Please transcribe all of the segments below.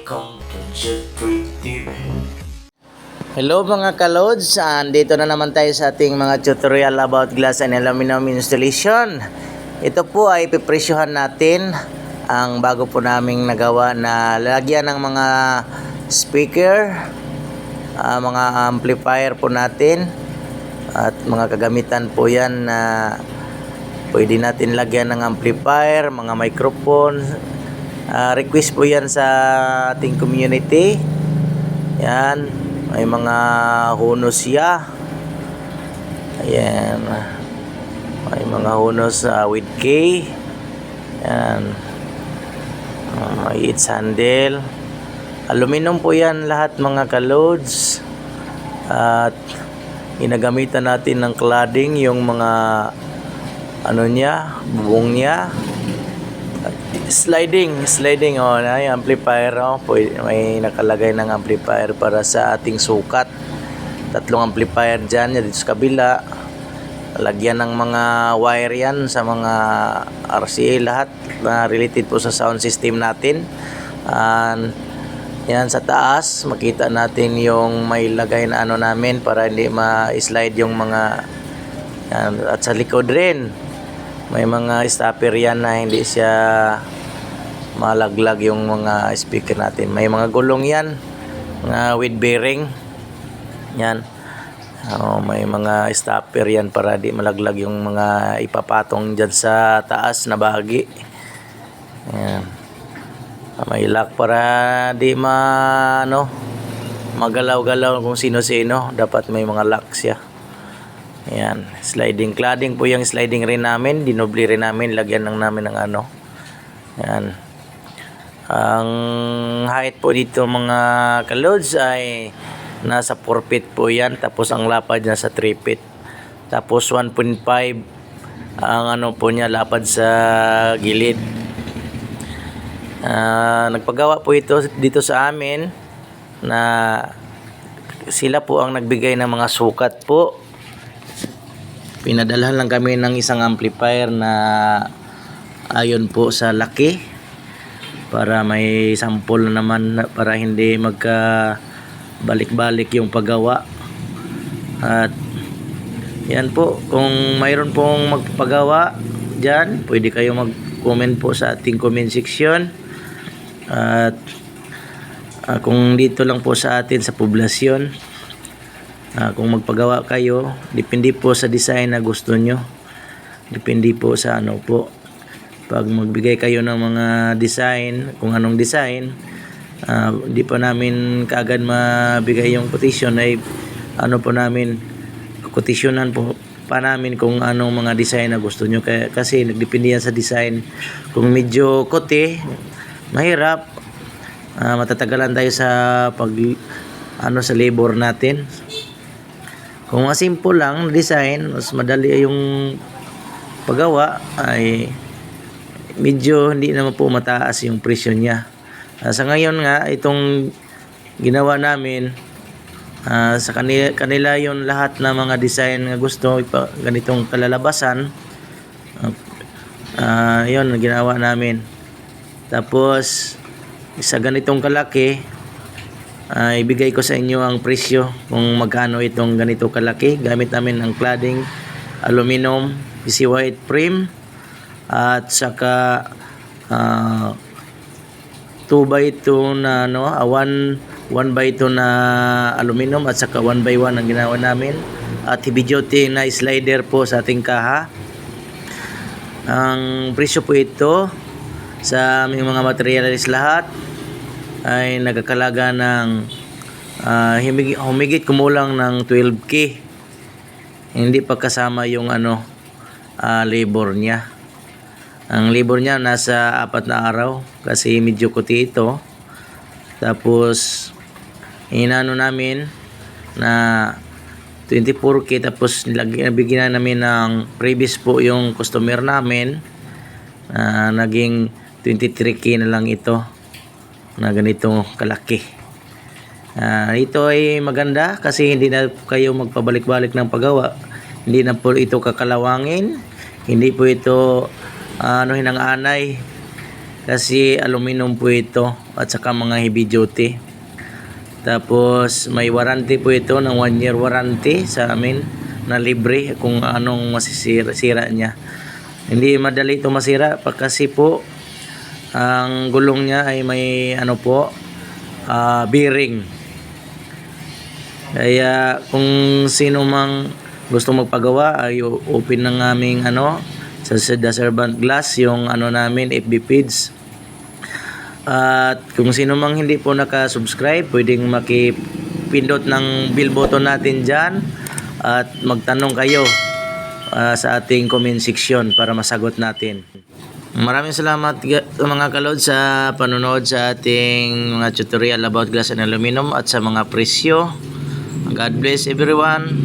Welcome to Jeffrey TV. Hello mga kalods, andito na naman tayo sa ating mga tutorial about glass and aluminum installation. Ito po ay pipresyohan natin ang bago po naming nagawa na lalagyan ng mga speaker, mga amplifier po natin at mga kagamitan po yan na pwede natin lagyan ng amplifier, mga microphone. Request po yan sa ating community. Yan, may mga hunos ya. Ayan, may mga hunos with K. Yan, may its handle. Aluminum po yan lahat mga kalods. At ginagamitan natin ng cladding yung mga ano niya, bubong niya. Sliding na yung amplifier, may nakalagay ng amplifier para sa ating sukat. Tatlong amplifier dyan dito sa kabila. Lagyan ng mga wire yan sa mga RCA lahat na related po sa sound system natin. Yan sa taas makita natin yung may lagay na ano namin para hindi ma-slide yung mga yan. At sa likod rin may mga stopper yan na hindi siya malaglag yung mga speaker natin. May mga gulong yan, mga with bearing yan. May mga stopper yan para di malaglag yung mga ipapatong dyan sa taas na bahagi. Yan. May lock para di magalaw-galaw kung sino-sino. Dapat may mga lock siya. Ayan, sliding cladding po yung sliding rin namin, dinobli rin namin, lagyan lang namin ng ano. Ayan. Ang height po dito mga kalods ay nasa 4 feet po yan, tapos ang lapad niya sa 3 feet. Tapos 1.5 ang ano po niya, lapad sa gilid. Nagpagawa po ito dito sa amin na sila po ang nagbigay ng mga sukat po. Pinadalhan lang kami ng isang amplifier na ayon po sa laki para may sample naman para hindi magka balik-balik yung paggawa. At yan po, kung mayroon pong magpagawa dyan, pwede kayo mag-comment po sa ating comment section. At kung dito lang po sa atin sa poblasyon, kung magpagawa kayo, depende po sa design na gusto nyo. Depende po sa ano po. Pag magbigay kayo ng mga design, kung anong design, di pa namin kaagad mabigay yung quotation, ay ano po namin, quotationan po pa namin kung anong mga design na gusto nyo. Kasi nagdepende yan sa design. Kung medyo kote, mahirap, matatagalan tayo sa sa labor natin. Kung simple lang design, mas madali yung paggawa, ay medyo hindi naman po mataas yung presyo niya. Sa ngayon nga, itong ginawa namin, sa kanila yung lahat na mga design nga gusto, ganitong kalalabasan, yun ginawa namin. Tapos sa ganitong kalaki, ibigay ko sa inyo ang presyo kung magkano itong ganito kalaki. Gamit namin ang cladding aluminum PC white frame at saka 2x2 na 1x2 na aluminum at saka 1x1 ang ginawa namin, at heavy duty na slider po sa ating kaha. Ang presyo po ito sa aming mga materials lahat ay nagkakalaga ng humigit kumulang ng 12K. Hindi pa kasama yung labor niya. Ang labor niya nasa 4 na araw kasi medyo kuti ito. Tapos inano namin na 24K, tapos nabigyan namin ng previous po yung customer namin, naging 23K na lang ito na ganito kalaki. Ito ay maganda kasi hindi na kayo magpabalik-balik ng paggawa. Hindi na po ito kakalawangin, hindi po ito hinang-anay. kasi aluminum po ito at saka mga heavy duty. Tapos may warranty po ito ng 1 year warranty sa amin na libre kung anong masisira niya. Hindi madali ito masira kasi po ang gulong niya ay may bearing. Kaya kung sino mang gusto magpagawa ay open ng aming sa The Servant Glass yung namin FB page. At kung sino mang hindi po naka-subscribe, pwedeng makipindot ng bell button natin dyan at magtanong kayo sa ating comment section para masagot natin. Maraming salamat mga kalod sa panonood sa ating mga tutorial about glass and aluminum at sa mga presyo. God bless everyone.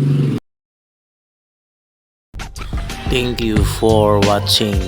Thank you for watching.